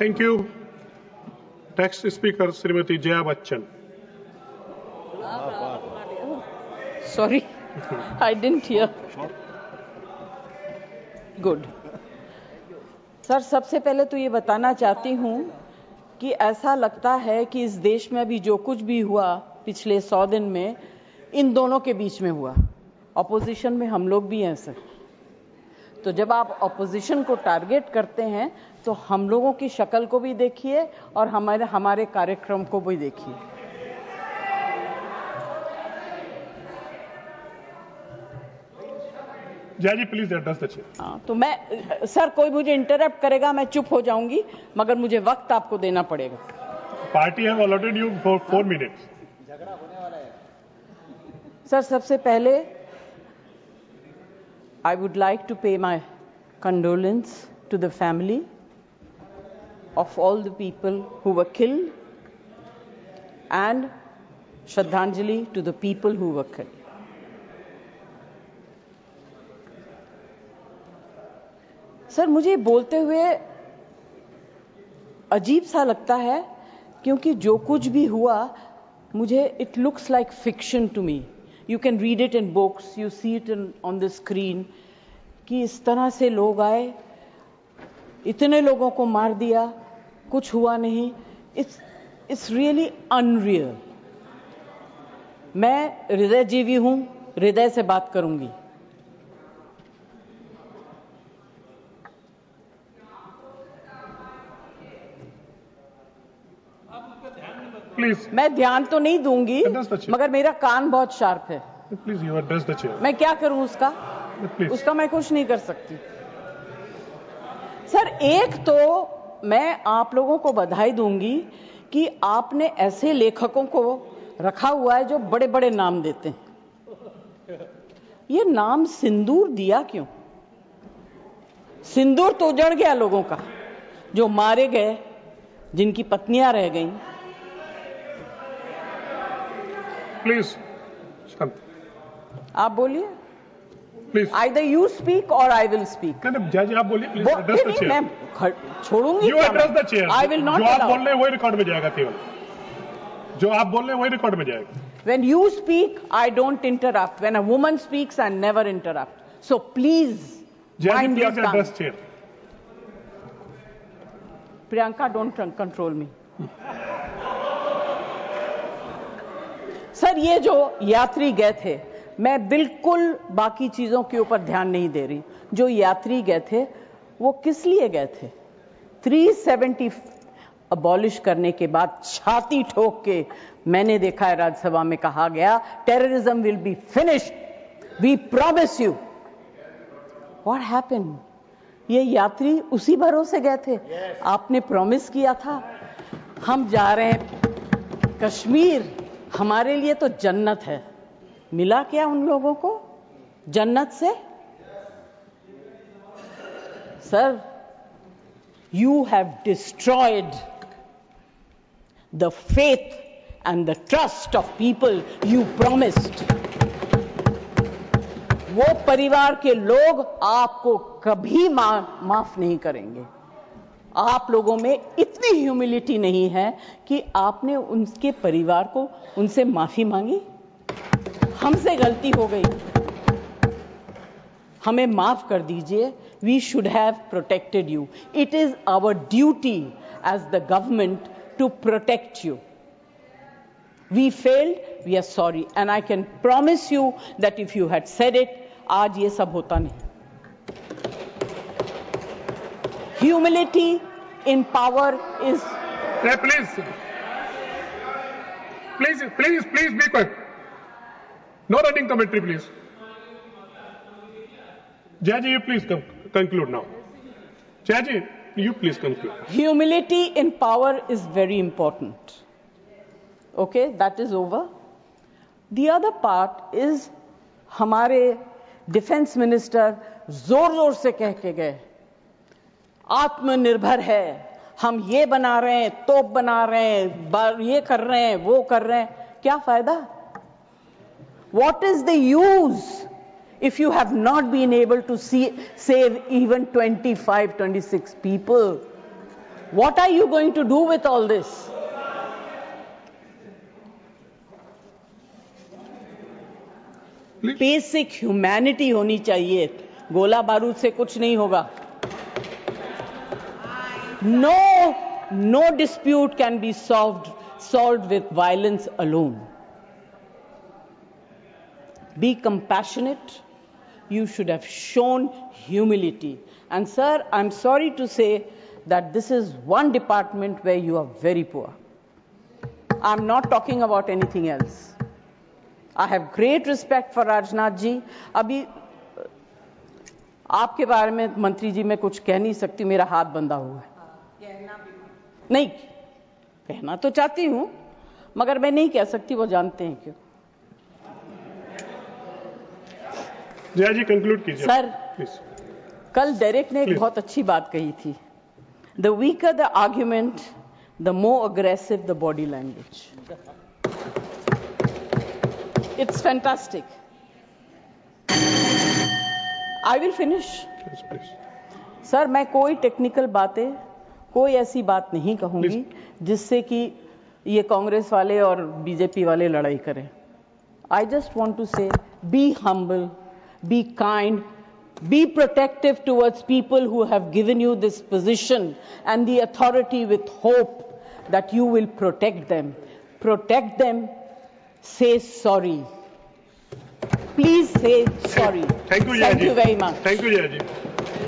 Thank you. Next speaker Shrimati Jaya Bachchan. Sorry, I didn't hear. Good. Sir, सबसे पहले तो ये बताना चाहती हूँ कि ऐसा लगता है कि इस देश में अभी जो कुछ भी हुआ पिछले 100 दिन में इन दोनों के बीच में हुआ। ऑपोजिशन में हम लोग भी हैं सर। तो जब आप ऑपोजिशन को टारगेट करते हैं तो हम लोगों की शक्ल को भी देखिए और हमारे कार्यक्रम को भी देखिए। जया जी प्लीज एड्रेस द चेयर। हाँ, तो मैं सर, कोई मुझे इंटरप्ट करेगा मैं चुप हो जाऊंगी, मगर मुझे वक्त आपको देना पड़ेगा। Party have allotted you for 4 minutes. Sir, सबसे पहले I would like to pay my condolence to the family of all the people who were killed and Shraddhanjali to the people who were killed. Sir, मुझे बोलते हुए अजीब सा लगता है क्योंकि जो कुछ भी हुआ मुझे it looks like fiction to me. You can read it in books, you see it on the screen कि इस तरह से लोग आए, इतने लोगों को मार दिया, कुछ हुआ नहीं। It's really unreal. मैं हृदयजीवी हूं, हृदय से बात करूंगी। प्लीज। मैं ध्यान तो नहीं दूंगी मगर मेरा कान बहुत शार्प है। Please you address the chair. मैं क्या करूं उसका? उसका मैं कुछ नहीं कर सकती। सर, एक तो मैं आप लोगों को बधाई दूंगी कि आपने ऐसे लेखकों को रखा हुआ है जो बड़े बड़े नाम देते हैं। ये नाम सिंदूर दिया क्यों? सिंदूर तो उजड़ गया लोगों का, जो मारे गए, जिनकी पत्नियां रह गईं। प्लीज शांत। आप बोलिए। Please. Either you speak or I will speak. नहीं, जज आप बोलिए प्लीज। Address the chair. मैं छोड़ूंगी। You address the chair. I will not जो आप allow. बोल रहे हैं वही रिकॉर्ड में जाएगा। केवल जो आप बोल रहे हैं वही रिकॉर्ड में जाएगा। When you speak, I don't interrupt. When a woman speaks, I never interrupt. So please mind your tongue. Address chair. Priyanka, don't control me. Sir, ये जो यात्री गए थे, मैं बिल्कुल बाकी चीजों के ऊपर ध्यान नहीं दे रही। जो यात्री गए थे वो किस लिए गए थे? 370 अबॉलिश करने के बाद छाती ठोक के मैंने देखा है राज्यसभा में कहा गया, terrorism will be finished, we promise you. What happened? ये यात्री उसी भरोसे गए थे। आपने प्रॉमिस किया था हम जा रहे हैं कश्मीर, हमारे लिए तो जन्नत है। मिला क्या उन लोगों को जन्नत से? Sir, you have destroyed the faith and the trust of people you promised. वो परिवार के लोग आपको कभी माफ नहीं करेंगे। आप लोगों में इतनी ह्यूमिलिटी नहीं है कि आपने उनके परिवार को उनसे माफी मांगी। हमसे गलती हो गई, हमें माफ कर दीजिए। We should have protected you. It is our duty as the government to protect you. We failed, we are sorry. And I can promise you that if you had said it, आज ये सब होता नहीं। Humility in power is... Please be quiet. No running commentary, please. Jayaji, you please conclude now. Jayaji, you please conclude. Humility in power is very important. Okay, that is over. The other part is हमारे defence minister जोर जोर से कह के गए आत्मनिर्भर है, हम ये बना रहे हैं, तोप बना रहे हैं, ये कर रहे हैं, वो कर रहे हैं। क्या फायदा? What is the use if you have not been able to save even 25, 26 people? What are you going to do with all this? Basic humanity होनी चाहिए. गोला बारूद से कुछ नहीं होगा. No dispute can be solved with violence alone. Be compassionate. You should have shown humility. And sir, I'm sorry to say that this is one department where you are very poor. I'm not talking about anything else. I have great respect for Rajnath ji. अभी आपके बारे में मंत्री जी मैं कुछ कह नहीं सकती, मेरा हाथ बंधा हुआ है. नहीं कहना तो चाहती हूं, मगर मैं नहीं कह सकती, वो जानते हैं क्यों. जया जी कंक्लूड कीजिए सर, प्लीज. कल डेरेक ने एक बहुत अच्छी बात कही थी. The weaker the argument, the more aggressive the body language. It's fantastic. I will finish. Sir, मैं कोई टेक्निकल बातें, कोई ऐसी बात नहीं कहूंगी जिससे कि ये कांग्रेस वाले और बीजेपी वाले लड़ाई करें. आई जस्ट वांट टू से be humble, be kind, be protective towards people who have given you this position and the authority, with hope that you will protect them. Protect them. Say sorry. Please say sorry. Thank you, Jaya ji. Thank you very much. Thank you, Jaya ji.